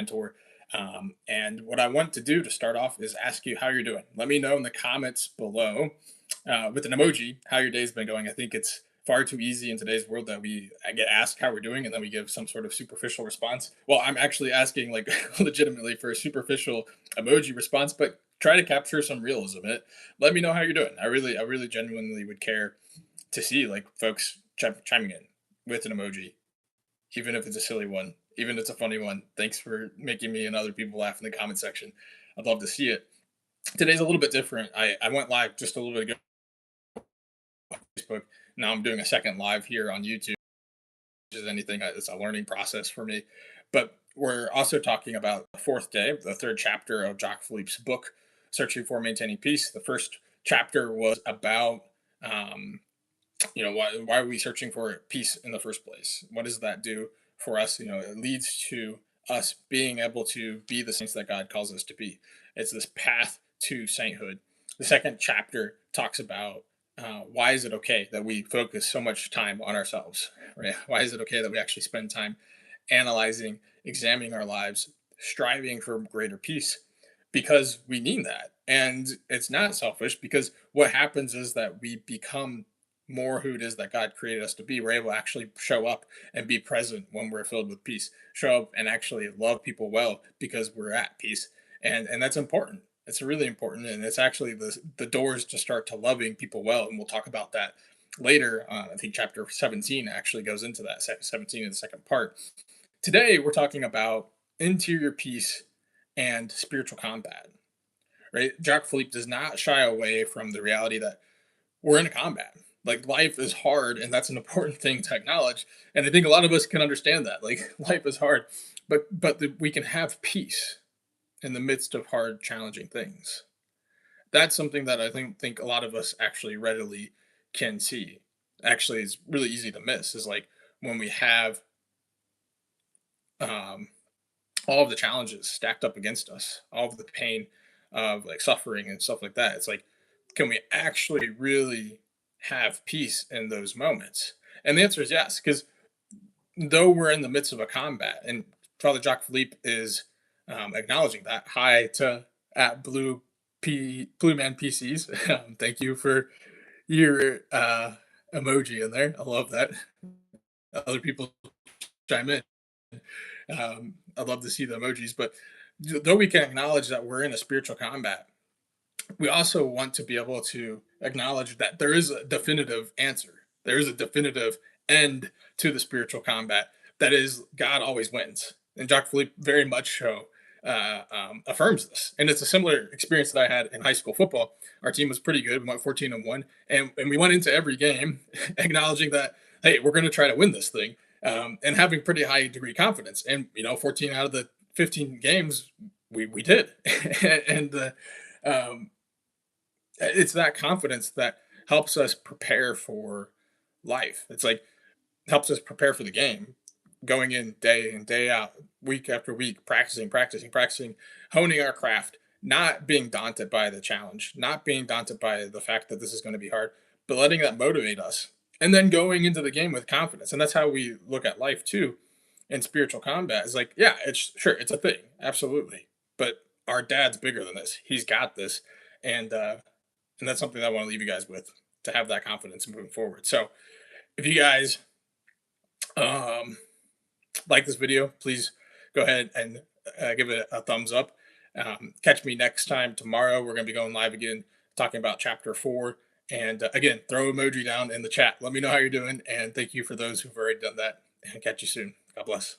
mentor. And what I want to do to start off is ask you how you're doing. Let me know in the comments below with an emoji how your day's been going. I think it's far too easy in today's world that I get asked how we're doing and then we give some sort of superficial response. Well, I'm actually asking like legitimately for a superficial emoji response, but try to capture some realism in it. Let me know how you're doing. I really genuinely would care to see like folks chiming in with an emoji, even if it's a silly one, even if it's a funny one. Thanks for making me and other people laugh in the comment section. I'd love to see it. Today's a little bit different. I went live just a little bit ago on Facebook. Now I'm doing a second live here on YouTube, which is anything. It's a learning process for me. But we're also talking about the fourth day, the third chapter of Jacques Philippe's book, Searching for Maintaining Peace. The first chapter was about why are we searching for peace in the first place? What does that do for us? It leads to us being able to be the saints that God calls us to be. It's this path to sainthood. The second chapter talks about why is it okay that we focus so much time on ourselves, right? Why is it okay that we actually spend time analyzing, examining our lives, striving for greater peace? Because we need that. And it's not selfish, because what happens is that we become more who it is that God created us to be. We're able to actually show up and be present when we're filled with peace. Show up and actually love people well because we're at peace. And that's important. It's really important. And it's actually the doors to start to loving people well. And we'll talk about that later. I think chapter 17 actually goes into that, 17 in the second part. Today, we're talking about interior peace and spiritual combat, right? Jacques Philippe does not shy away from the reality that we're in a combat. Like, life is hard, and that's an important thing to acknowledge. And I think a lot of us can understand that. Like, life is hard, but we can have peace in the midst of hard, challenging things. That's something that I think a lot of us actually readily can see. Actually, is really easy to miss. Is like when we have um, all of the challenges stacked up against us, all of the pain of like suffering and stuff like that. It's like, can we actually really have peace in those moments? And the answer is yes, because though we're in the midst of a combat, and Father Jacques Philippe is acknowledging that. Hi to at Blue Man PCs. Thank you for your emoji in there. I love that. Other people chime in. I'd love to see the emojis, but though we can acknowledge that we're in a spiritual combat, we also want to be able to acknowledge that there is a definitive answer. There is a definitive end to the spiritual combat. That is, God always wins. And Jacques Philippe very much so affirms this. And it's a similar experience that I had in high school football. Our team was pretty good. We went 14-1. And we went into every game acknowledging that, hey, we're going to try to win this thing, and having pretty high degree confidence. And, 14 out of the 15 games, we did. and um, it's that confidence that helps us prepare for life. It's like helps us prepare for the game, going in day in day out, week after week, practicing, honing our craft, not being daunted by the challenge, not being daunted by the fact that this is going to be hard, but letting that motivate us, and then going into the game with confidence. And that's how we look at life too. In spiritual combat, is like, yeah, it's sure it's a thing, absolutely, but our dad's bigger than this. He's got this, and that's something that I want to leave you guys with, to have that confidence moving forward. So if you guys um, like this video, please go ahead and give it a thumbs up. Catch me next time tomorrow. We're going to be going live again, talking about chapter 4. And again, throw emoji down in the chat. Let me know how you're doing. And thank you for those who've already done that. And catch you soon. God bless.